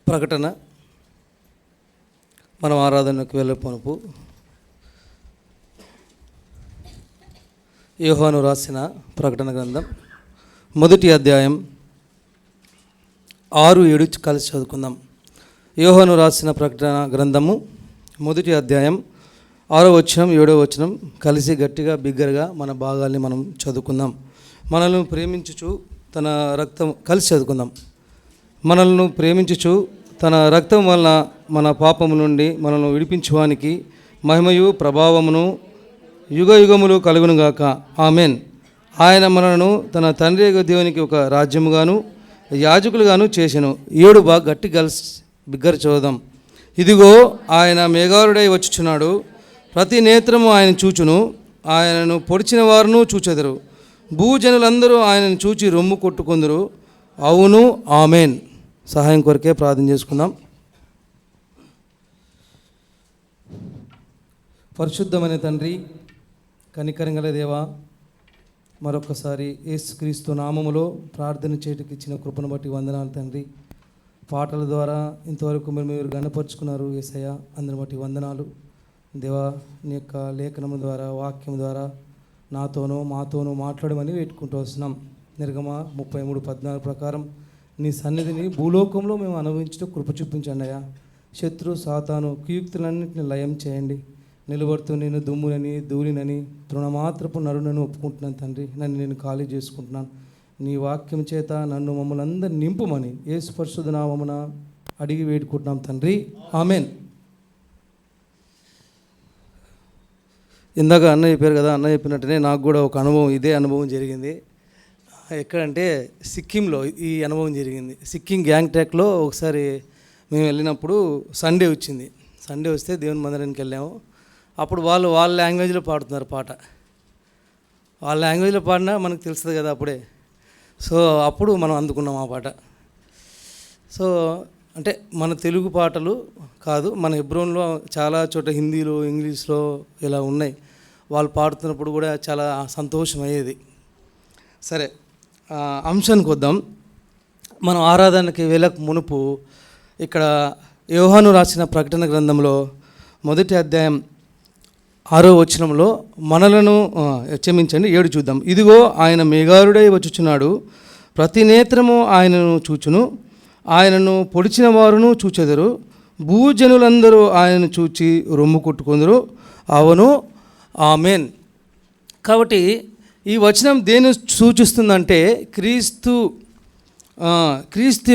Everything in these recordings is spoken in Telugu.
ప్రకటన మనం ఆరాధనకు వెళ్ళపోనుపు యోహాను రాసిన ప్రకటన గ్రంథం మొదటి అధ్యాయం 6-7 కలిసి చదువుకుందాం. యోహాను రాసిన ప్రకటన గ్రంథము మొదటి అధ్యాయం 6వ వచనం 7వ వచనం కలిసి గట్టిగా బిగ్గరగా మన భాగాల్ని మనం చదువుకుందాం. మనల్ని ప్రేమించుచు తన రక్తం కలిసి చదువుకుందాం. మనల్ని ప్రేమించుచు తన రక్తం వలన మన పాపము నుండి మనల్ని విడిపించువానికి మహిమయు ప్రభావమును యుగ యుగములు కలుగునుగాక. ఆమెన్. ఆయన మనలను తన తండ్రి దేవునికి ఒక రాజ్యముగాను యాజకులుగాను చేసెను. 7 బాగా గట్టి కలిసి బిగ్గర చదువుదాం. ఇదిగో ఆయన మేఘారుడై వచ్చుచున్నాడు. ప్రతి నేత్రము ఆయన చూచును. ఆయనను పొడిచిన వారును చూచెదరు. భూజనులందరూ ఆయనను చూచి రొమ్ము కొట్టుకుందరు. అవును, ఆమెన్. సహాయం కొరకే ప్రార్థన చేసుకుందాం. పరిశుద్ధమైన తండ్రి, కనికరంగల దేవా, మరొకసారి యేసుక్రీస్తు నామములో ప్రార్థన చేయడానికి ఇచ్చిన కృపను బట్టి వందనాలు తండ్రి. పాటల ద్వారా ఇంతవరకు మీరు గణపరుచుకున్నారు యేసయ్య, అందరిని బట్టి వందనాలు దేవా. నీ యొక్క లేఖనం ద్వారా వాక్యం ద్వారా నాతోనూ మాతోనూ మాట్లాడమని వేడుకుంటూ వస్తున్నాం. నిర్గమ 33:14 ప్రకారం నీ సన్నిధిని భూలోకంలో మేము అనుభవించడం కృప చూపించండి అయ్యా. శత్రు సాతాను కుయుక్తులన్నింటిని లయం చేయండి. నిలబడుతూ నేను దుమ్మునని ధూళినని తృణమాత్రపు నరునని ఒప్పుకుంటున్నాను తండ్రి. నన్ను నేను ఖాళీ చేసుకుంటున్నాను. నీ వాక్యం చేత నన్ను మమ్మల్ని అందరినీ నింపుమని యేసు పరిశుద్ధ నామమున అడిగి వేడుకుంటున్నాం తండ్రి. ఆమెన్. ఇందాక అన్న చెప్పారు కదా, అన్న చెప్పినట్టునే నాకు కూడా ఒక అనుభవం, ఇదే అనుభవం జరిగింది. ఎక్కడంటే సిక్కింలో ఈ అనుభవం జరిగింది. సిక్కిం గ్యాంగ్టాక్లో ఒకసారి మేము వెళ్ళినప్పుడు సండే వచ్చింది. సండే వస్తే దేవుని మందిరానికి వెళ్ళాము. అప్పుడు వాళ్ళ లాంగ్వేజ్లో పాడుతున్నారు పాట. వాళ్ళ లాంగ్వేజ్లో పాడినా మనకు తెలుస్తుంది కదా అప్పుడే. సో అప్పుడు మనం అందుకున్నాం ఆ పాట. సో అంటే మన తెలుగు పాటలు కాదు, మన హెబ్రోన్లో చాలా చోట హిందీలో ఇంగ్లీష్లో ఇలా ఉన్నాయి. వాళ్ళు పాడుతున్నప్పుడు కూడా చాలా సంతోషం అయ్యేది. సరే, అంశానికి వద్దాం. మనం ఆరాధనకి వెళ్ళక మునుపు ఇక్కడ యోహాను రాసిన ప్రకటన గ్రంథంలో మొదటి అధ్యాయం 6వ వచనంలో మనలను క్షమించండి 7 చూద్దాం. ఇదిగో ఆయన మేఘారుడై వచ్చుచున్నాడు. ప్రతి నేత్రము ఆయనను చూచును. ఆయనను పొడిచిన వారును చూచెదరు. భూజనులందరూ ఆయనను చూచి రొమ్ము కొట్టుకుందరు. అవును, ఆమెన్. కాబట్టి ఈ వచనం దేన్ని సూచిస్తుందంటే క్రీస్తు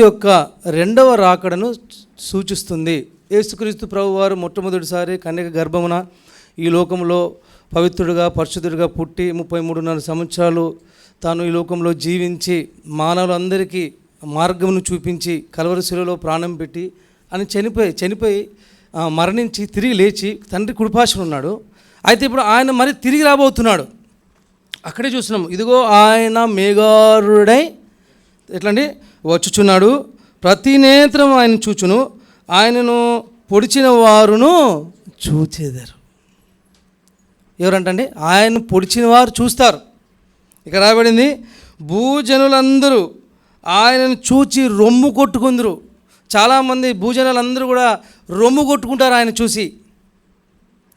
యొక్క రెండవ రాకడను సూచిస్తుంది. యేసుక్రీస్తు ప్రభువారు మొట్టమొదటిసారి కన్యక గర్భమున ఈ లోకంలో పవిత్రుడిగా పరిశుద్ధుడిగా పుట్టి 33.5 సంవత్సరాలు తాను ఈ లోకంలో జీవించి మానవులందరికీ మార్గమును చూపించి కల్వరి శిలువలో ప్రాణం పెట్టి అని చనిపోయి మరణించి తిరిగి లేచి తండ్రి కుడిపార్శ్వన ఉన్నాడు. అయితే ఇప్పుడు ఆయన మరి తిరిగి రాబోతున్నాడు. అక్కడే చూస్తున్నాము. ఇదిగో ఆయన మేఘారుడై ఎట్లండి వచ్చుచున్నాడు. ప్రతి నేత్రం ఆయన చూచును. ఆయనను పొడిచిన వారును చూచెదరు. ఎవరంటండి? ఆయన పొడిచిన వారు చూస్తారు. ఇక్కడ రాబడింది భూజనులందరూ ఆయనను చూచి రొమ్ము కొట్టుకుందరు. చాలామంది భూజనులందరూ కూడా రొమ్ము కొట్టుకుంటారు ఆయన చూసి.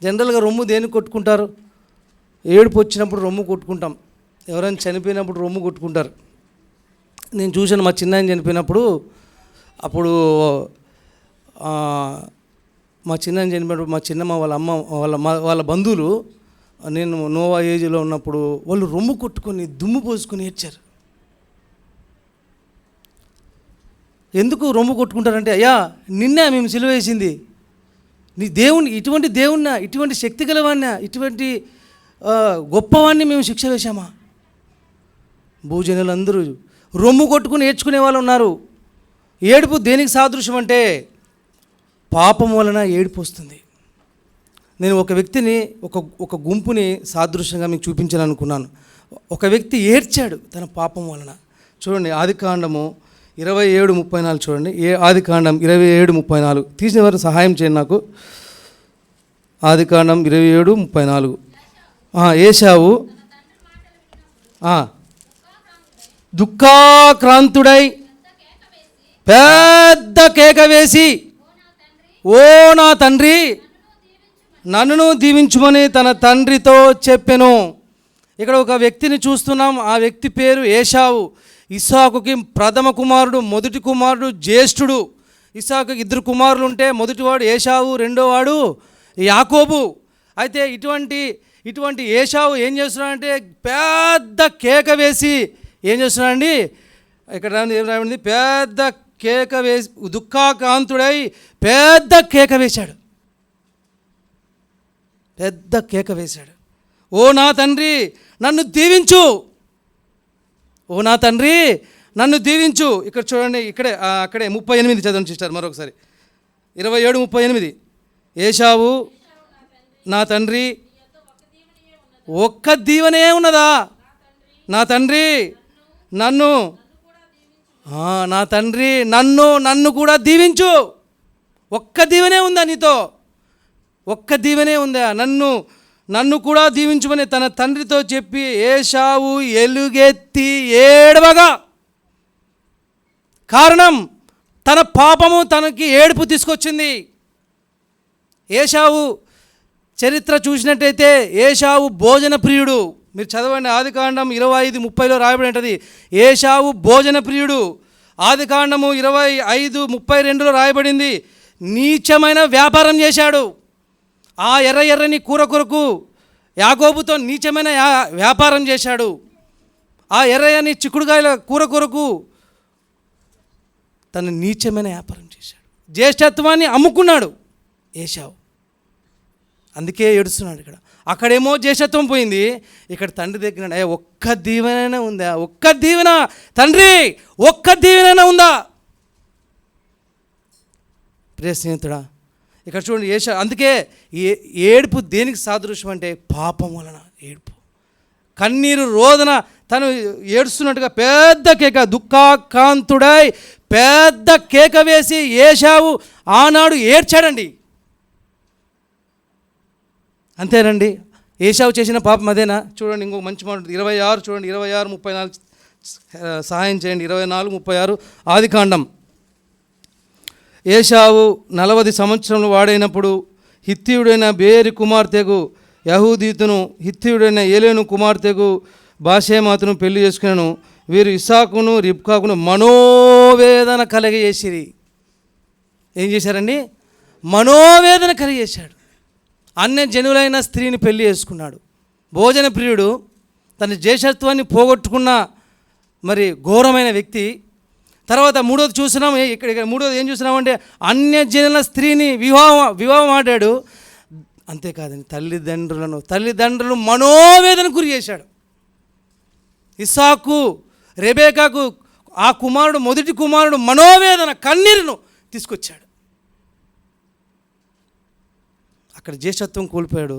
జనరల్గా రొమ్ము దేనికి కొట్టుకుంటారు? ఏడుపు వచ్చినప్పుడు రొమ్ము కొట్టుకుంటాం. ఎవరైనా చనిపోయినప్పుడు రొమ్ము కొట్టుకుంటారు. నేను చూశాను, మా చిన్నాయన చనిపోయినప్పుడు. అప్పుడు మా చిన్నాయన చనిపోయినప్పుడు మా చిన్నమ్మ వాళ్ళ అమ్మ వాళ్ళ బంధువులు, నేను నోవా ఏజ్లో ఉన్నప్పుడు వాళ్ళు రొమ్ము కొట్టుకొని దుమ్ము పోసుకొని ఏడ్చారు. ఎందుకు రొమ్ము కొట్టుకుంటారంటే, అయ్యా నిన్నే మేము సిలువ వేసింది, నీ దేవుని ఇటువంటి దేవుణ్ణా, ఇటువంటి శక్తి గలవాణ్ణా, ఇటువంటి గొప్పవాణ్ణి మేము శిక్ష వేశామా? భూజనులందరూ రొమ్ము కొట్టుకుని ఏడ్చుకునే వాళ్ళు ఉన్నారు. ఏడుపు దేనికి సాదృశ్యం అంటే పాపం వలన ఏడుపు వస్తుంది. నేను ఒక వ్యక్తిని ఒక గుంపుని సాదృశ్యంగా మీకు చూపించాలనుకున్నాను. ఒక వ్యక్తి ఏడ్చాడు తన పాపం వలన. చూడండి, ఆదికాండము 27:34 చూడండి. ఆదికాండం 27:34 తీసిన వారు సహాయం చేయండి నాకు. ఆదికాండం 27:34. ఏశావు దుఃఖాక్రాంతుడై పెద్ద కేక వేసి, ఓ నా తండ్రి నన్ను దీవించుమని తన తండ్రితో చెప్పెను. ఇక్కడ ఒక వ్యక్తిని చూస్తున్నాం. ఆ వ్యక్తి పేరు ఏశావు. ఇస్సాకుకి ప్రథమ కుమారుడు, మొదటి కుమారుడు, జ్యేష్ఠుడు. ఇస్సాకుకి 2 కుమారులు ఉంటే మొదటివాడు ఏశావు, రెండోవాడు యాకోబు. అయితే ఇటువంటి ఏశావు ఏం చేస్తున్నాడంటే పెద్ద కేక వేసి ఏం చేస్తున్నాడండి, ఇక్కడ ఏం రాబడింది, పెద్ద కేక వేసి దుఃఖాకాంతుడై పెద్ద కేక వేశాడు. పెద్ద కేక వేశాడు. ఓ నా తండ్రి నన్ను దీవించు, ఓ నా తండ్రి నన్ను దీవించు. ఇక్కడ చూడండి, అక్కడే 38 చదవండి సిస్టర్ మరొకసారి. 27:38. ఏశావు నా తండ్రి, ఒక్క దీవెనే ఉన్నదా? నా తండ్రి నన్ను, నా తండ్రి నన్ను కూడా దీవించు. ఒక్క దీవెనే ఉందా నీతో? ఒక్క దీవెనే ఉందా? నన్ను కూడా దీవించుమని తన తండ్రితో చెప్పి ఏశావు ఎలుగెత్తి ఏడవగా, కారణం తన పాపము తనకి ఏడుపు తీసుకొచ్చింది. ఏశావు చరిత్ర చూసినట్టయితే ఏశావు భోజన ప్రియుడు. మీరు చదవండి, ఆదికాండం 25:30 రాయబడి ఉంటుంది. ఏశావు భోజన ప్రియుడు. ఆదికాండము 25:32 రాయబడింది. నీచమైన వ్యాపారం చేశాడు. ఆ ఎర్రని కూర కొరకు యాకోబుతో నీచమైన వ్యాపారం చేశాడు. ఆ ఎర్రని చిక్కుడుకాయల కూర కొరకు తను నీచమైన వ్యాపారం చేశాడు. జ్యేష్ఠత్వాన్ని అమ్ముకున్నాడు ఏశావు. అందుకే ఏడుస్తున్నాడు. అక్కడేమో జ్యేష్ఠత్వం పోయింది, ఇక్కడ తండ్రి దగ్గర ఒక్క దీవెనైనా ఉందా? ఒక్క దీవెన తండ్రి, ఒక్క దీవెనైనా ఉందా? ప్రియ స్నేహితుడా, ఇక్కడ చూడండి అందుకే ఏడుపు దేనికి సాదృశ్యం అంటే పాపం వలన ఏడుపు, కన్నీరు రోదన. తను ఏడుస్తున్నట్టుగా పెద్ద కేక, దుఃఖాకాంతుడై పెద్ద కేక వేసి ఏశావు ఆనాడు ఏడ్చాడండి. అంతేనండి, ఏశావు చేసిన పాపం అదేనా? చూడండి, ఇంకొక మంచి మాట 26 చూడండి, 26:34 సహాయం చేయండి. 24:36 ఆదికాండం. ఏశావు 40 సంవత్సరములు వాడైనప్పుడు హిత్తీయుడైన బేరి కుమార్తెకు యహూదీతును, హిత్తీయుడైన ఏలేను కుమార్తెకు బాషేమాతును పెళ్లి చేసుకున్నాను. వీరు ఇస్సాకును రిబ్కాకును మనోవేదన కలిగజేసిరి. ఏం చేశారండి? మనోవేదన కలిగజేశాడు. అన్య జనులైన స్త్రీని పెళ్లి చేసుకున్నాడు. భోజన ప్రియుడు, తన జ్యేష్ఠత్వాన్ని పోగొట్టుకున్న మరి ఘోరమైన వ్యక్తి. తర్వాత మూడోది చూసినాం, ఇక్కడ మూడోది ఏం చూసినామంటే అన్యజనుల స్త్రీని వివాహం ఆడాడు. అంతేకాదండి, తల్లిదండ్రులు మనోవేదన గురి చేశాడు. ఇస్సాకు, రెబేకాకు ఆ కుమారుడు, మొదటి కుమారుడు మనోవేదన, కన్నీరును తీసుకొచ్చాడు. అక్కడ జ్యేష్ఠత్వం కోల్పోయాడు.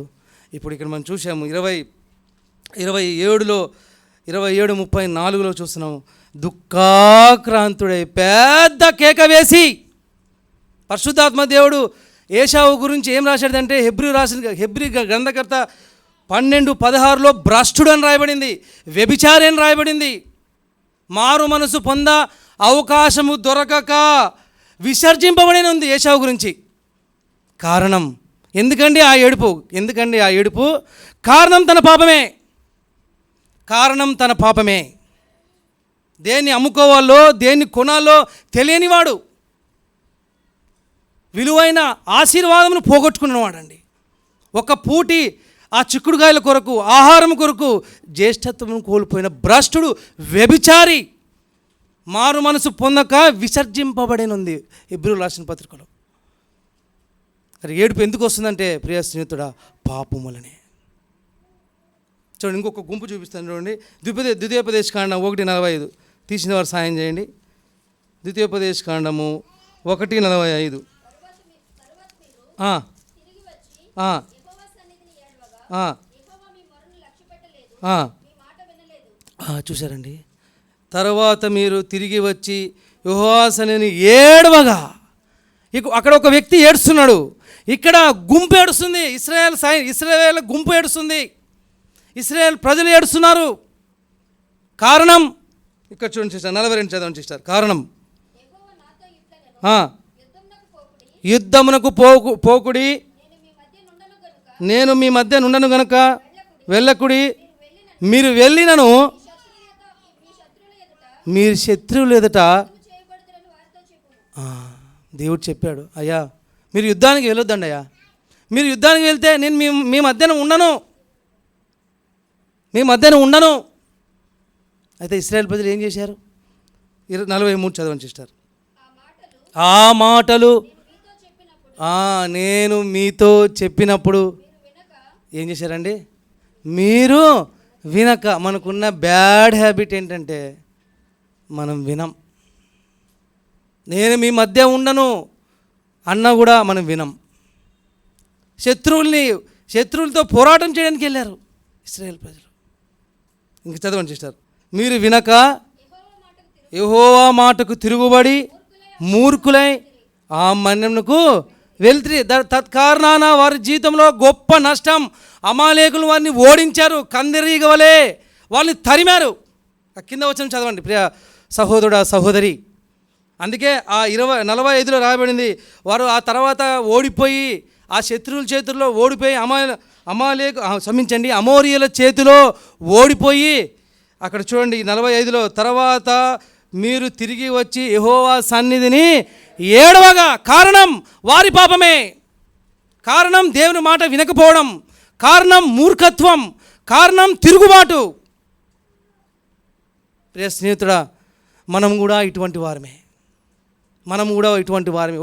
ఇప్పుడు ఇక్కడ మనం చూసాము 27:34 చూస్తున్నాము. దుఃఖాక్రాంతుడై పెద్ద కేక వేసి, పరిశుద్ధాత్మ దేవుడు ఏశావు గురించి ఏం రాశాడంటే హెబ్రీ గ్రంథకర్త 12:16 భ్రష్టుడు అని రాయబడింది, వ్యభిచారి అని రాయబడింది. మారు మనసు పొంద అవకాశము దొరకక విసర్జింపబడిన ఉంది ఏశావు గురించి. కారణం ఎందుకండి ఆ ఏడుపు? కారణం తన పాపమే. దేన్ని అమ్ముకోవాలో, దేన్ని కొనాలో తెలియనివాడు, విలువైన ఆశీర్వాదమును పోగొట్టుకున్నవాడండి. ఒక పూటి ఆ చిక్కుడుగాయల కొరకు, ఆహారం కొరకు జ్యేష్ఠత్వం కోల్పోయిన భ్రష్టుడు, వ్యభిచారి, మారు మనసు పొందక విసర్జింపబడినుంది హెబ్రీయులకు రాసిన పత్రికలో. మరి ఏడుపు ఎందుకు వస్తుందంటే ప్రియ స్నేహితుడా, పాపములనే. చూడండి, ఇంకొక గుంపు చూపిస్తాను చూడండి. ద్వితీయోపదేశకాండం 1:45 తీసిన వారు సాయం చేయండి. ద్వితీయోపదేశకాండము 1:45. చూశారండి. తర్వాత మీరు తిరిగి వచ్చి యెహోవా సన్నిధిని ఏడవగా, అక్కడ ఒక వ్యక్తి ఏడుస్తున్నాడు, ఇక్కడ గుంపు ఏడుస్తుంది. ఇశ్రాయేల్ గుంపు ఏడుస్తుంది, ఇశ్రాయేల్ ప్రజలు ఏడుస్తున్నారు. కారణం ఇక్కడ చూడండి సిస్టర్, 42 చదవండి సిస్టర్. కారణం యుద్ధమునకు పోకుడి, నేను మీ మధ్య నుండను గనుక వెళ్ళకుడి. మీరు వెళ్ళినను మీరు శత్రువులు ఎదుట దేవుడు చెప్పాడు, అయ్యా మీరు యుద్ధానికి వెళ్ళొద్దండి, అయ్యా మీరు యుద్ధానికి వెళ్తే నేను మీ మధ్యన ఉండను, మీ మధ్యన ఉండను. అయితే ఇశ్రాయేల్ ప్రజలు ఏం చేశారు? 43 చదవండి సిస్టర్. ఆ మాటలు నేను మీతో చెప్పినప్పుడు ఏం చేశారండి? మీరు వినక. మనకున్న బ్యాడ్ హ్యాబిట్ ఏంటంటే మనం వినం. నేను మీ మధ్య ఉండను అన్నా కూడా మనం వినం. శత్రువులతో పోరాటం చేయడానికి వెళ్ళారు ఇశ్రాయేల్ ప్రజలు. ఇంక చదవండి సిస్టర్. మీరు వినక యెహోవా మాటకు తిరుగుబడి మూర్ఖులై ఆ మన్యమునకు వెళ్తే తత్కారణాన వారి జీవితంలో గొప్ప నష్టం. అమాలేకులు వారిని ఓడించారు, కందిరీగ వలె వాళ్ళని తరిమారు. కింద వచ్చిన చదవండి ప్రియ సహోదరుడా సహోదరి. అందుకే ఆ 45లో రాయబడింది, వారు ఆ తర్వాత ఓడిపోయి ఆ శత్రువుల చేతుల్లో ఓడిపోయి అమోరీయుల చేతిలో ఓడిపోయి అక్కడ చూడండి 45లో, తర్వాత మీరు తిరిగి వచ్చి యెహోవా సన్నిధిని ఏడవగా. కారణం వారి పాపమే, కారణం దేవుని మాట వినకపోవడం, కారణం మూర్ఖత్వం, కారణం తిరుగుబాటు. ప్రియ స్నేహితుడా, మనం కూడా ఇటువంటి వారమే.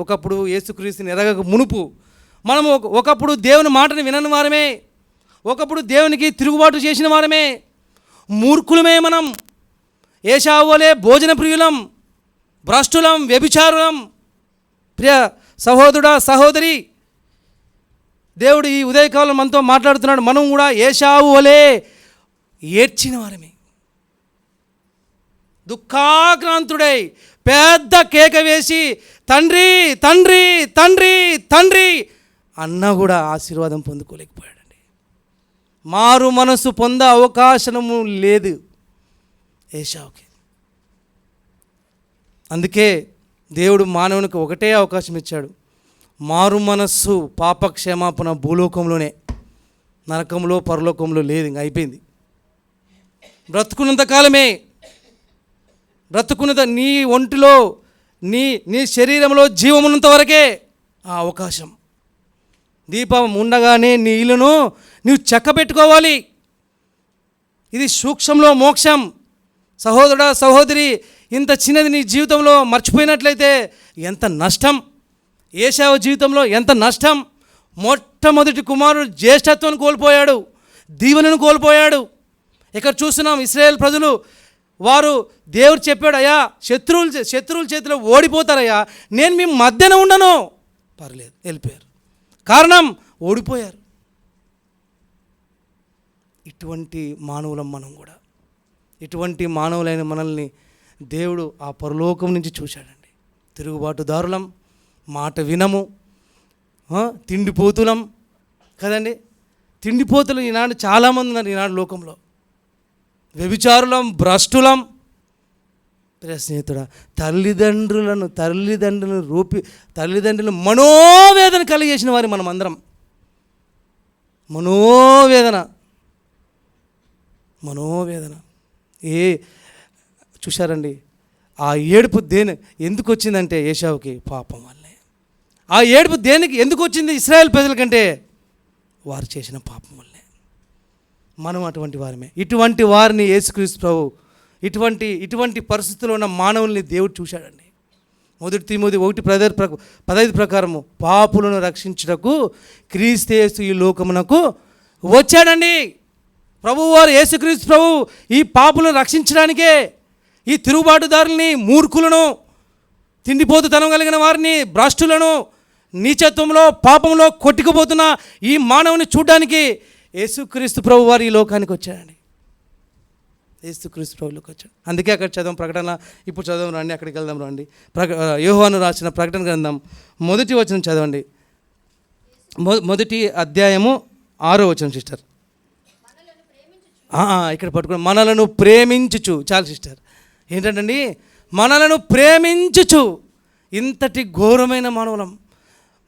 ఒకప్పుడు యేసుక్రీస్తుని ఎరగక మునుపు మనము ఒకప్పుడు దేవుని మాటని వినని వారమే, ఒకప్పుడు దేవునికి తిరుగుబాటు చేసిన వారమే, మూర్ఖులమే మనం. ఏశావు వలె భోజన ప్రియులం, భ్రష్టులం, వ్యభిచారులం. ప్రియ సహోదరుడా సహోదరి, దేవుడు ఈ ఉదయకాలం మనతో మాట్లాడుతున్నాడు. మనం కూడా ఏశావు వలె ఏడ్చిన వారమే, దుఃఖాక్రాంతుడై పెద్ద కేక వేసి తండ్రి తండ్రి తండ్రి తండ్రి అన్నా కూడా ఆశీర్వాదం పొందుకోలేకపోయాడండి. మారు మనసు పొందే అవకాశము లేదు ఏశావుకి. అందుకే దేవుడు మానవునికి ఒకటే అవకాశం ఇచ్చాడు, మారు మనస్సు పాపక్షమాపణ భూలోకంలోనే, నరకంలో పరలోకంలో లేదు. ఇంక అయిపోయింది. బ్రతుకున్నంత నీ ఒంటిలో నీ శరీరంలో జీవమున్నంత వరకే ఆ అవకాశం. దీపం ఉండగానే నీ ఇల్లును నీవు చక్కబెట్టుకోవాలి. ఇది సూక్ష్మంలో మోక్షం. సహోదరుడా సహోదరి, ఇంత చిన్నది నీ జీవితంలో మర్చిపోయినట్లయితే ఎంత నష్టం. ఏశావు జీవితంలో ఎంత నష్టం. మొట్టమొదటి కుమారుడు జ్యేష్ఠత్వాన్ని కోల్పోయాడు, దీవెనను కోల్పోయాడు. ఇక్కడ చూస్తున్నాం ఇశ్రాయేల్ ప్రజలు, వారు దేవుడు చెప్పాడు, అయ్యా శత్రువుల చేతిలో ఓడిపోతారయ్యా, నేను మీ మధ్యన ఉండను. పర్లేదు, వెళ్ళిపోయారు. కారణం ఓడిపోయారు. ఇటువంటి మానవులం మనం కూడా. ఇటువంటి మానవులైన మనల్ని దేవుడు ఆ పరలోకం నుంచి చూశాడండి. తిరుగుబాటుదారులం, మాట వినము, తిండిపోతులం కదండి. తిండిపోతులు ఈనాడు చాలామంది ఉన్నారు ఈనాడు లోకంలో. వ్యభిచారులం, భ్రష్టులం. ప్రియ స్నేహితుడా, తల్లిదండ్రులను మనోవేదన కలిగేసిన వారి మనం అందరం. మనోవేదన చూశారండి. ఆ ఏడుపు ఎందుకు వచ్చిందంటే ఏశావుకి పాపం వల్లే. ఆ ఏడుపు ఎందుకు వచ్చింది ఇశ్రాయేల్ ప్రజల కంటే? వారు చేసిన పాపం వల్లే. మనం అటువంటి వారమే. ఇటువంటి వారిని యేసుక్రీస్తు ప్రభు ఇటువంటి పరిస్థితుల్లో ఉన్న మానవుల్ని దేవుడు చూశాడండి. 1 తిమోతి 1:15 ప్రకారము పాపులను రక్షించుటకు క్రీస్తు యేసు ఈ లోకమునకు వచ్చాడండి. ప్రభువారు యేసుక్రీస్తు ప్రభు ఈ పాపులను రక్షించడానికే ఈ తిరుగుబాటుదారుల్ని, మూర్ఖులను, తిండిపోతుతనం కలిగిన వారిని, భ్రష్టులను, నీచత్వంలో పాపంలో కొట్టుకుపోతున్న ఈ మానవుని చూడడానికి యేసుక్రీస్తు ప్రభు వారు ఈ లోకానికి వచ్చాడండి. యేసుక్రీస్తు ప్రభులోకి వచ్చాడు. అందుకే అక్కడ చదవం ప్రకటన. ఇప్పుడు చదవం రండి, అక్కడికి వెళ్దాం రండి. యోహాను రాసిన ప్రకటన గ్రంథం 1వ వచనం చదవండి. 1వ అధ్యాయము 6వ వచనం సిస్టర్. ఇక్కడ పట్టుకుని మనలను ప్రేమించుచు. చాలు సిస్టర్. ఏంటంటండి? మనలను ప్రేమించుచు. ఇంతటి ఘోరమైన మానవులం.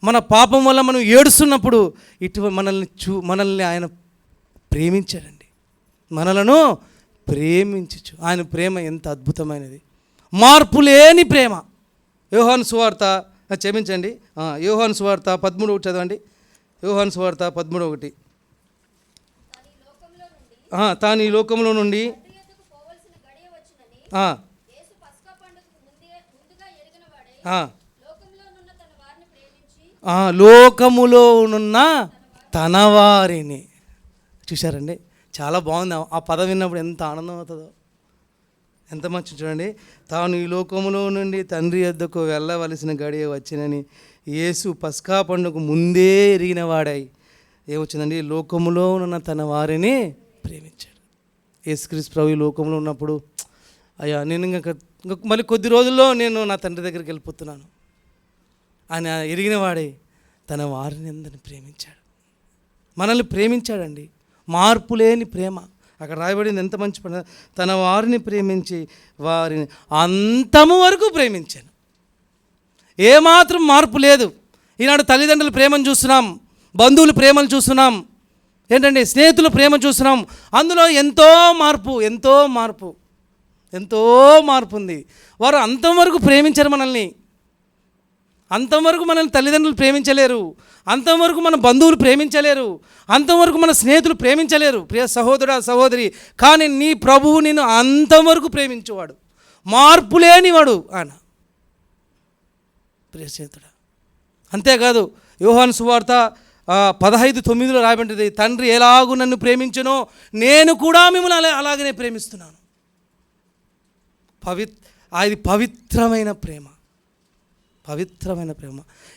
మన పాపం వల్ల మనం ఏడుస్తున్నప్పుడు మనల్ని ఆయన ప్రేమించాడండి. మనలను ప్రేమించచ్చు. ఆయన ప్రేమ ఎంత అద్భుతమైనది, మార్పు లేని ప్రేమ. యోహాను సువార్త క్షమించండి, యోహాను సువార్త 13 చదవండి. యోహాను సువార్త 13:1. తాను ఈ లోకంలో నుండి లోకములో ఉన్న తన వారిని. చూశారండి, చాలా బాగుంది. ఆ పదం విన్నప్పుడు ఎంత ఆనందం అవుతుందో, ఎంత మంచి. చూడండి, తాను ఈ లోకములో నుండి తండ్రి యొద్దకు వెళ్ళవలసిన గడియ వచ్చినని యేసు పస్కా పండుగకు ముందే ఎరిగిన వాడై ఏమొచ్చిందండి, లోకములో ఉన్న తన వారిని ప్రేమించాడు. యేసుక్రీస్తు ప్రభు ఈ లోకంలో ఉన్నప్పుడు, అయ్యా నేను ఇంకా మళ్ళీ కొద్ది రోజుల్లో నేను నా తండ్రి దగ్గరికి వెళ్ళిపోతున్నాను. ఆయన ఎరిగిన వాడే తన వారిని అందరిని ప్రేమించాడు. మనల్ని ప్రేమించాడండి, మార్పు లేని ప్రేమ. అక్కడ రాయబడింది ఎంత మంచి పని. తన వారిని ప్రేమించి వారిని అంతము వరకు ప్రేమించాను. ఏమాత్రం మార్పు లేదు. ఈనాడు తల్లిదండ్రుల ప్రేమను చూస్తున్నాం, బంధువుల ప్రేమను చూస్తున్నాం, ఏంటంటే స్నేహితుల ప్రేమ చూస్తున్నాం. అందులో ఎంతో మార్పు ఉంది. వారు అంతవరకు ప్రేమించారు మనల్ని. అంతవరకు మనల్ని తల్లిదండ్రులు ప్రేమించలేరు, అంతవరకు మన బంధువులు ప్రేమించలేరు, అంతవరకు మన స్నేహితులు ప్రేమించలేరు. ప్రియ సహోదరా సహోదరి, కానీ నీ ప్రభువు నిన్ను అంతవరకు ప్రేమించేవాడు, మార్పు లేనివాడు ఆయన, ప్రియ స్నేహితుడా. అంతేకాదు యోహాను సువార్త 15:9 రాయబడింది, తండ్రి ఎలాగూ నన్ను ప్రేమించునో నేను కూడా మిమ్మల్ని అలాగనే ప్రేమిస్తున్నాను. అది పవిత్రమైన ప్రేమ.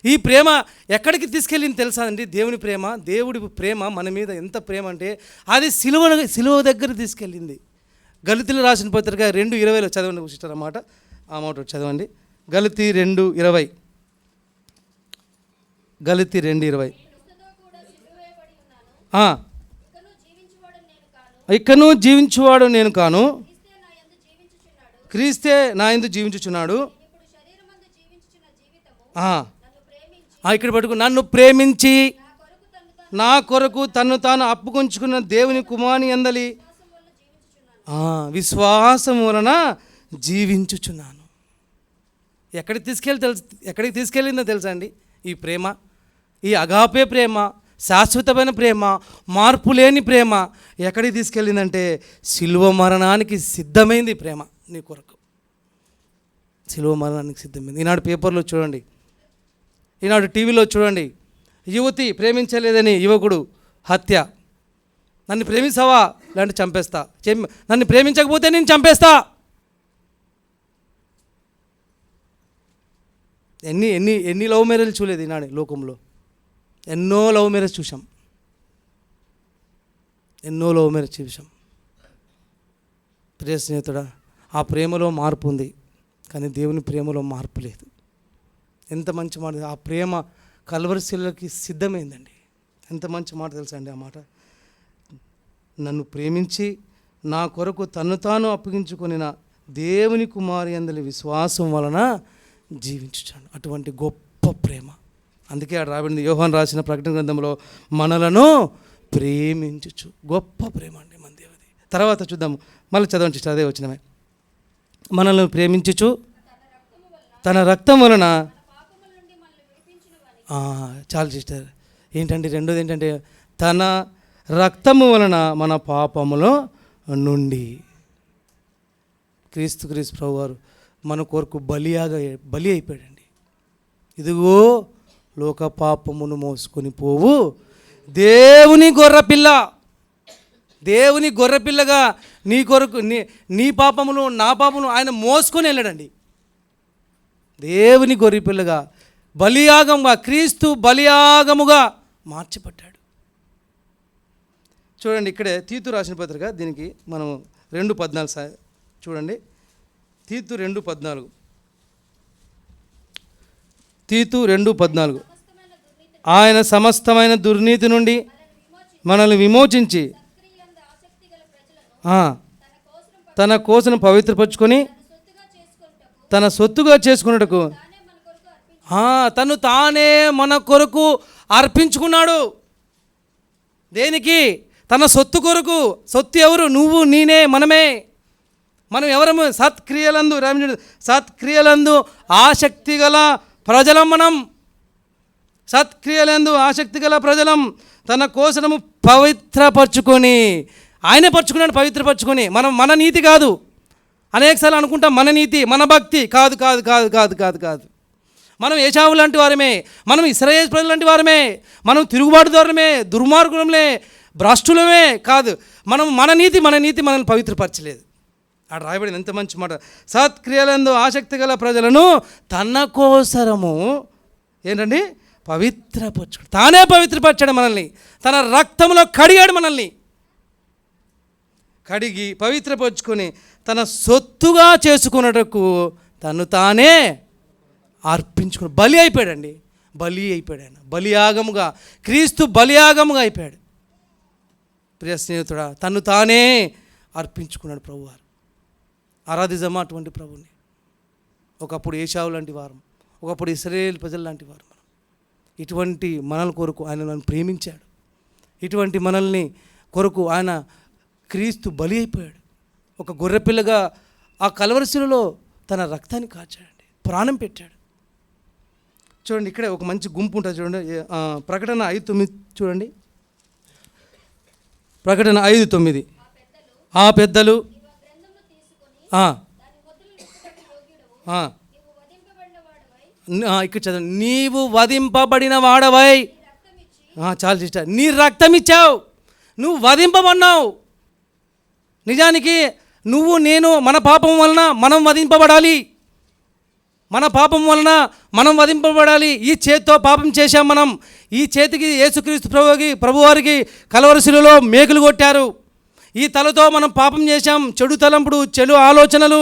ఈ ప్రేమ ఎక్కడికి తీసుకెళ్ళింది తెలుసా అండి? దేవుడి ప్రేమ మన మీద ఎంత ప్రేమ అంటే అది సిలువ దగ్గర తీసుకెళ్ళింది. గలితీయులకు రాసిన పత్రిక 2:20 చదవండి సిస్టర్ అన్నమాట. ఆ మాట చదవండి. గలితీ 2:20. గలితీ 2:20. ఇకను జీవించువాడు నేను కాను, క్రీస్తే నా యందు జీవించుచున్నాడు. ఇక్కడ పట్టుకు నన్ను ప్రేమించి నా కొరకు తన్ను తాను అప్పుకొంచుకున్న దేవుని కుమారుని యందలి విశ్వాసం వలన జీవించుచున్నాను. ఎక్కడికి తీసుకెళ్ళిందో తెలుసా అండి? ఈ ప్రేమ, ఈ అగాపే ప్రేమ, శాశ్వతమైన ప్రేమ, మార్పు లేని ప్రేమ ఎక్కడికి తీసుకెళ్ళిందంటే శిలువ మరణానికి సిద్ధమైంది ప్రేమ. నీ కొరకు శిలువ మరణానికి సిద్ధమైంది. ఈనాడు పేపర్లో చూడండి, ఈనాడు టీవీలో చూడండి, యువతి ప్రేమించలేదని యువకుడు హత్య. నన్ను ప్రేమిస్తావా లేదంటే చంపేస్తా, నన్ను ప్రేమించకపోతే నేను చంపేస్తా. ఎన్ని లవ్ మ్యారేజ్ చూడలేదు ఈనాడు లోకంలో. ఎన్నో లవ్ మ్యారేజ్ చూసాం. ప్రియ స్నేహితుడా, ఆ ప్రేమలో మార్పు ఉంది, కానీ దేవుని ప్రేమలో మార్పు లేదు. ఎంత మంచి మాట! ఆ ప్రేమ కల్వరి శిలువకి సిద్ధమైందండి. ఎంత మంచి మాట తెలుసా అండి ఆ మాట? నన్ను ప్రేమించి నా కొరకు తన్ను తాను అప్పగించుకొనిన దేవుని కుమారి యందలి విశ్వాసం వలన జీవించుచాను. అటువంటి గొప్ప ప్రేమ. అందుకే ఆడ రాబడింది యోహాను రాసిన ప్రకటన గ్రంథంలో, మనలను ప్రేమించుచు. గొప్ప ప్రేమ అండి మన దేవుది. తర్వాత చూద్దాము, మళ్ళీ చదవండి, అదే వచ్చినమే. మనల్ని ప్రేమించుచు తన రక్తం వలన. చాలు సిస్టర్. ఏంటంటే రెండోది ఏంటంటే, తన రక్తము వలన మన పాపములో నుండి. క్రీస్తు ప్రభు వారు మన కొరకు బలి అయిపోయాడండి. ఇదిగో లోక పాపమును మోసుకొని పోవు దేవుని గొర్రెపిల్లగా నీ కొరకు నీ పాపములు నా పాపములు ఆయన మోసుకొని వెళ్ళాడండి. దేవుని గొర్రెపిల్లగా బలియాగముగా క్రీస్తు బలియాగముగా మార్చబడ్డాడు. చూడండి, ఇక్కడే తీతు రాసిన పత్రిక, దీనికి మనం 2:14 చూడండి. తీతు 2:14. ఆయన సమస్తమైన దుర్నీతి నుండి మనల్ని విమోచించి తన కోసం పవిత్రపరచుకొని తన సొత్తుగా చేసుకున్నట్టుకు తను తానే మన కొరకు అర్పించుకున్నాడు. దేనికి? తన సొత్తు కొరకు. సొత్తు ఎవరు? నువ్వు, నేనే, మనమే. మనం ఎవరము? సత్క్రియలందు ఆసక్తి గల ప్రజలం. మనం సత్క్రియలందు ఆసక్తి గల ప్రజలం. తన కోసము పవిత్రపరచుకొని, ఆయనే పరచుకున్నాడు. పవిత్రపరచుకొని మన నీతి కాదు. అనేకసార్లు అనుకుంటాం మన నీతి, మన భక్తి. కాదు కాదు కాదు కాదు కాదు కాదు మనం ఏశావు లాంటి వారమే, మనం ఇశ్రాయేలు ప్రజలు లాంటి వారమే, మనం తిరుగుబాటుదారులమే, దుర్మార్గులమే, భ్రష్టులమే. కాదు, మన నీతి మనల్ని పవిత్రపరచలేదు. అక్కడ రాయబడింది ఎంత మంచి మాట. సత్క్రియలందు ఆసక్తి గల ప్రజలను తన కోసరము ఏంటండి పవిత్రపరచుడు. తానే పవిత్రపరచాడు మనల్ని. తన రక్తంలో కడిగాడు మనల్ని. కడిగి పవిత్రపరచుకొని తన సొత్తుగా చేసుకున్నటకు తను తానే అర్పించుకుని బలి అయిపోయాడండి. బలి అయిపోయాడు ఆయన. బలియాగముగా, క్రీస్తు బలియాగముగా అయిపోయాడు. ప్రియ స్నేహితుడా, తను తానే అర్పించుకున్నాడు ప్రభువారు. ఆరాధిజమా అటువంటి ప్రభుని. ఒకప్పుడు ఏశావు లాంటి వారం, ఒకప్పుడు ఇశ్రాయేలు ప్రజలు లాంటి వారు. మనం ఇటువంటి మనల కొరకు ఆయన మనల్ని ప్రేమించాడు. ఇటువంటి మనల్ని కొరకు ఆయన క్రీస్తు బలి అయిపోయాడు. ఒక గొర్రెపిల్లగా ఆ కలవరశిలలో తన రక్తాన్ని కాచాడండి, ప్రాణం పెట్టాడు. చూడండి, ఇక్కడే ఒక మంచి గుంపు ఉంటుంది చూడండి. ప్రకటన 5:9 చూడండి. ప్రకటన 5:9. ఆ పెద్దలు ఇక్కడ చదవండి. నీవు వధింపబడిన వాడవై. చాలా ఇష్టం. నీ రక్తం ఇచ్చావు, నువ్వు వధింపబడినావు. నిజానికి నువ్వు, నేను మన పాపం వలన మనం వధింపబడాలి. మన పాపం వలన మనం వధింపబడాలి. ఈ చేతితో పాపం చేశాం మనం. ఈ చేతికి యేసుక్రీస్తు ప్రభువారికి కలవరశిలలో మేకులు కొట్టారు. ఈ తలతో మనం పాపం చేశాం. చెడు తలంపుడు, చెడు ఆలోచనలు,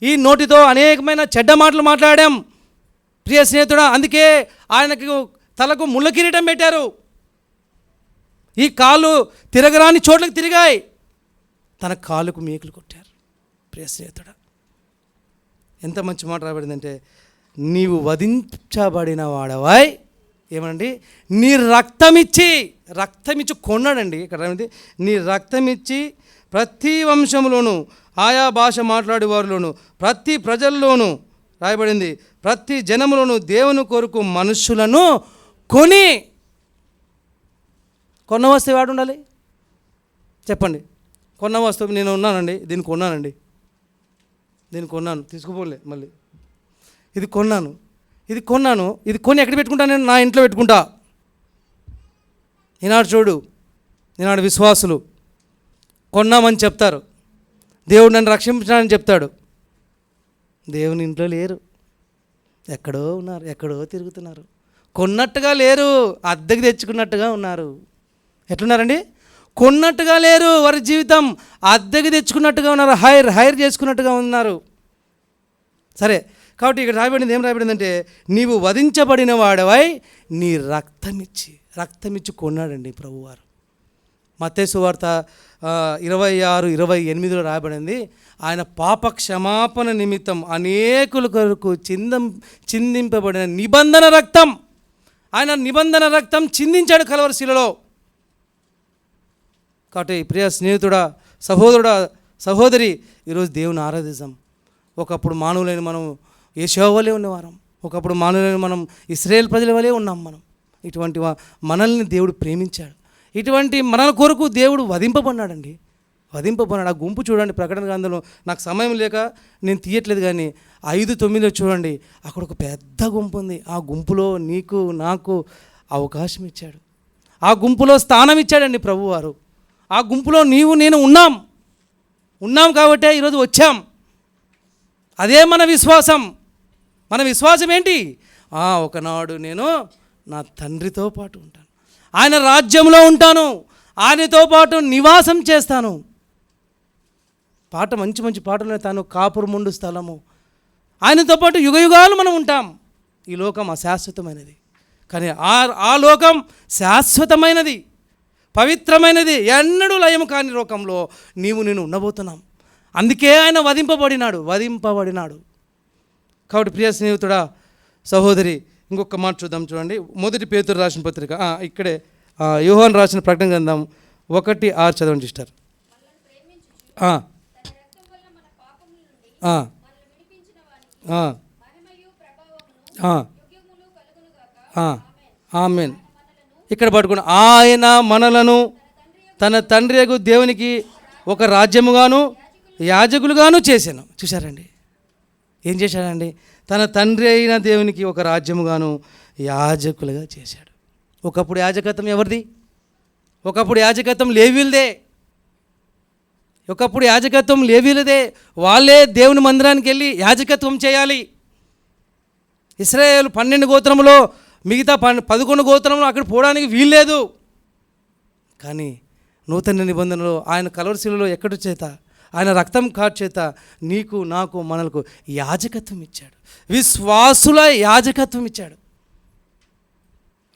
ఈ నోటితో అనేకమైన చెడ్డ మాటలు మాట్లాడాం. ప్రియ స్నేహితుడా, అందుకే ఆయనకు తలకు ముళ్ళ కిరీటం పెట్టారు. ఈ కాళ్ళు తిరగరాని చోట్లకు తిరిగాయి, తన కాలుకు మేకులు కొట్టారు. ప్రియ స్నేహితుడా, ఎంత మంచి మాట రాబడిందంటే, నీవు వధించబడిన వాడవాయ్. ఏమనండి? నీ రక్తమిచ్చి కొన్నాడండి. ఇక్కడ ఏమిటి? నీ రక్తమిచ్చి ప్రతి వంశంలోను, ఆయా భాష మాట్లాడేవారిలోను, ప్రతి ప్రజల్లోనూ రాయబడింది, ప్రతి జనములోను దేవుని కొరకు మనుషులను కొన్న వస్తువు వాడు ఉండాలి. చెప్పండి, కొన్న వస్తువు నేను ఉన్నానండి, దీన్ని కొన్నాను, తీసుకుపోలే మళ్ళీ. ఇది కొన్నాను, ఇది కొని ఎక్కడ పెట్టుకుంటాను? నేను నా ఇంట్లో పెట్టుకుంటా. ఈనాడు విశ్వాసులు కొన్నామని చెప్తారు, దేవుడు నన్ను రక్షించాలని చెప్తాడు. దేవుని ఇంట్లో లేరు, ఎక్కడో ఉన్నారు, ఎక్కడో తిరుగుతున్నారు. కొన్నట్టుగా లేరు, అద్దెకి తెచ్చుకున్నట్టుగా ఉన్నారు. ఎట్లున్నారండి? కొన్నట్టుగా లేరు, వారి జీవితం అద్దెకి తెచ్చుకున్నట్టుగా ఉన్నారు, హైర్ చేసుకున్నట్టుగా ఉన్నారు. సరే, కాబట్టి ఇక్కడ రాయబడింది, ఏం రాయబడిందంటే, నీవు వధించబడిన వాడవై నీ రక్తమిచ్చి కొన్నాడండి ప్రభువారు. మత్తయి సువార్త 26:28 రాయబడింది, ఆయన పాప క్షమాపణ నిమిత్తం అనేకుల కొరకు చిందింపబడిన నిబంధన రక్తం, ఆయన నిబంధన రక్తం చిందించాడు కలవరశిలలో. కాబట్టి ప్రియ స్నేహితుడా, సహోదరుడా, సహోదరి, ఈరోజు దేవుని ఆరాధిస్తాం. ఒకప్పుడు మానవులైన మనం యేషోవా వలె ఉన్నవారం, ఒకప్పుడు మానవులైన మనం ఇశ్రాయేలు ప్రజల వలె ఉన్నాం. మనం ఇటువంటి మనల్ని దేవుడు ప్రేమించాడు. ఇటువంటి మనల కొరకు దేవుడు వధింపబడినాడండి. ఆ గుంపు చూడండి, ప్రకటన గ్రంథంలో నాకు సమయం లేక నేను తీయట్లేదు, కానీ 5:9 చూడండి, అక్కడ ఒక పెద్ద గుంపు ఉంది. ఆ గుంపులో నీకు నాకు అవకాశం ఇచ్చాడు, ఆ గుంపులో స్థానం ఇచ్చాడండి ప్రభువారు. ఆ గుంపులో నీవు నేను ఉన్నాం కాబట్టే ఈరోజు వచ్చాం. అదే మన విశ్వాసం. మన విశ్వాసం ఏంటి? ఒకనాడు నేను నా తండ్రితో పాటు ఉంటాను, ఆయన రాజ్యంలో ఉంటాను, ఆయనతో పాటు నివాసం చేస్తాను. మంచి పాటలు, తాను కాపురముండు స్థలము, ఆయనతో పాటు యుగయుగాలు మనం ఉంటాం. ఈ లోకం అశాశ్వతమైనది, కానీ ఆ లోకం శాశ్వతమైనది, పవిత్రమైనది, ఎన్నడూ లయం కాని లోకంలో నేను ఉండబోతున్నాం. అందుకే ఆయన వధింపబడినాడు. కాబట్టి ప్రియ స్నేహితుడా, సహోదరి, ఇంకొక మాట చూద్దాం చూడండి. మొదటి పేతురు రాసిన పత్రిక ఇక్కడే యోహాను రాసిన ప్రకటన గ్రంథం 1:6 చదవండి సిస్టర్. ఆమేన్. ఇక్కడ పట్టుకుని ఆయన మనలను తన తండ్రి దేవునికి ఒక రాజ్యముగాను యాజకులుగాను చేశాను. చూశారండి, ఏం చేశాడండి? తన తండ్రి అయిన దేవునికి ఒక రాజ్యముగాను యాజకులుగా చేశాడు. ఒకప్పుడు యాజకత్వం ఎవరిది? ఒకప్పుడు యాజకత్వం లేవీలదే. ఒకప్పుడు యాజకత్వం లేవీలదే. వాళ్ళే దేవుని మందిరానికి వెళ్ళి యాజకత్వం చేయాలి. ఇశ్రాయేలు 12 గోత్రములో మిగతా 11 గోత్రంలో అక్కడ పోవడానికి వీల్లేదు. కానీ నూతన నిబంధనలో ఆయన కలవరిశిలలో ఎక్కడి చేత, ఆయన రక్తం కాటు చేత నీకు నాకు మనలకు యాజకత్వం ఇచ్చాడు. విశ్వాసుల యాజకత్వం ఇచ్చాడు.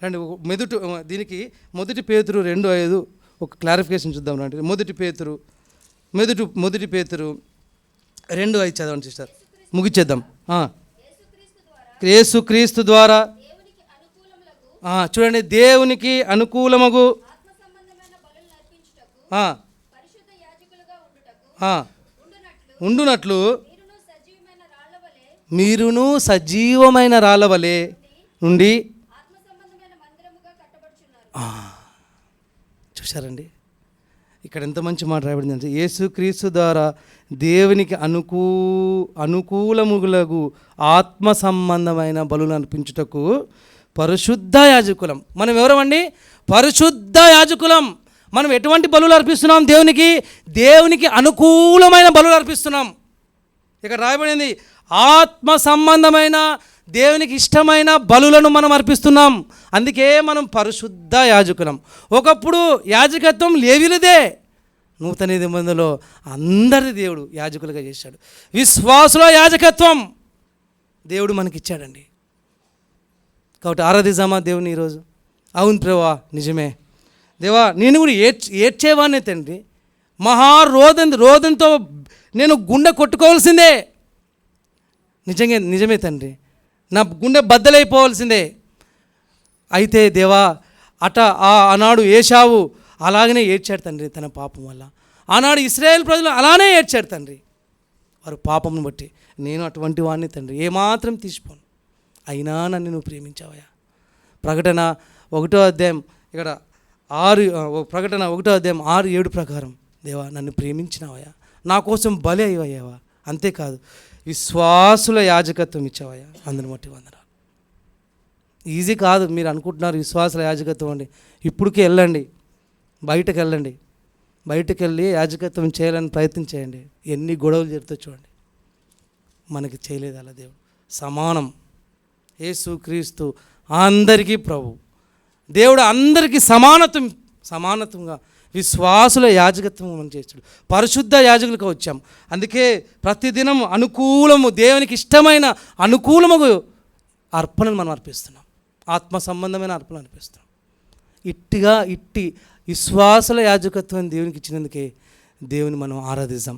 రండి దీనికి మొదటి పేతురు 2:5 ఒక క్లారిఫికేషన్ చూద్దాం రండి. మొదటి పేతురు 2:5 చదవండి సిస్టర్, ముగిచ్చేద్దాం. యేసుక్రీస్తు ద్వారా చూడండి, దేవునికి అనుకూలమగు ఉండునట్లు మీరును సజీవమైన రాళ్ళవలే నుండి. చూశారండి, ఇక్కడ ఎంత మంచి మాట రాయబడింది అంటే, యేసుక్రీస్తు ద్వారా దేవునికి అనుకూలములకు ఆత్మ సంబంధమైన బలులు అర్పించుటకు పరిశుద్ధ యాజకులం. మనం ఎవరమండి? పరిశుద్ధ యాజకులం. మనం ఎటువంటి బలులు అర్పిస్తున్నాం? దేవునికి అనుకూలమైన బలులు అర్పిస్తున్నాం. ఇక్కడ రాయబడింది ఆత్మ సంబంధమైన దేవునికి ఇష్టమైన బలులను మనం అర్పిస్తున్నాం. అందుకే మనం పరిశుద్ధ యాజకులం. ఒకప్పుడు యాజకత్వం లేవీలదే. నూతన నిబంధనలో అందరి దేవుడు యాజకులుగా చేశాడు. విశ్వాసుల యాజకత్వం దేవుడు మనకిచ్చాడండి. కాబట్టి ఆరాధిద్దామా దేవుని ఈరోజు? అవును ప్రభువా, నిజమే దేవా, నేను కూడా ఏడ్చేవాడిని తండ్రి. రోదంతో నేను గుండె కొట్టుకోవాల్సిందే. నిజమే తండ్రి, నా గుండె బద్దలైపోవాల్సిందే. అయితే దేవా, ఆనాడు ఏశావు అలాగనే ఏడ్చాడు తండ్రి తన పాపం వల్ల. ఆనాడు ఇశ్రాయేల్ ప్రజలు అలానే ఏడ్చాడు తండ్రి వారు పాపంను బట్టి. నేను అటువంటి వాడిని తండ్రి, ఏమాత్రం తీసిపోను. అయినా నన్ను నువ్వు ప్రేమించావయ్యా. ప్రకటన 1వ అధ్యాయం ఇక్కడ 6 ప్రకారం దేవా నన్ను ప్రేమించినావయ్యా, నా కోసం బలి అయ్యావా. అంతేకాదు విశ్వాసుల యాజకత్వం ఇచ్చావయ్యా. అందరి మట్టి వందనాలు. ఈజీ కాదు మీరు అనుకుంటున్నారు విశ్వాసుల యాజకత్వం అండి. ఇప్పటికే వెళ్ళండి, బయటకు వెళ్ళి యాజకత్వం చేయాలని ప్రయత్నం చేయండి. ఎన్ని గొడవలు జరుగుతాయి చూడండి. మనకి చేయలేదు అలా దేవుడు. సమానం. యేసుక్రీస్తు అందరికీ ప్రభు. దేవుడు అందరికీ సమానత్వంగా విశ్వాసుల యాజకత్వం మనం చేస్తాడు. పరిశుద్ధ యాజకులుగా వచ్చాం. అందుకే ప్రతిదినం దేవునికి ఇష్టమైన అనుకూలము అర్పణను మనం అర్పిస్తున్నాం. ఆత్మ సంబంధమైన అర్పణ అర్పిస్తున్నాం. ఇట్టి విశ్వాసుల యాజకత్వం దేవునికి ఇచ్చినందుకే దేవుని మనం ఆరాధిస్తాం.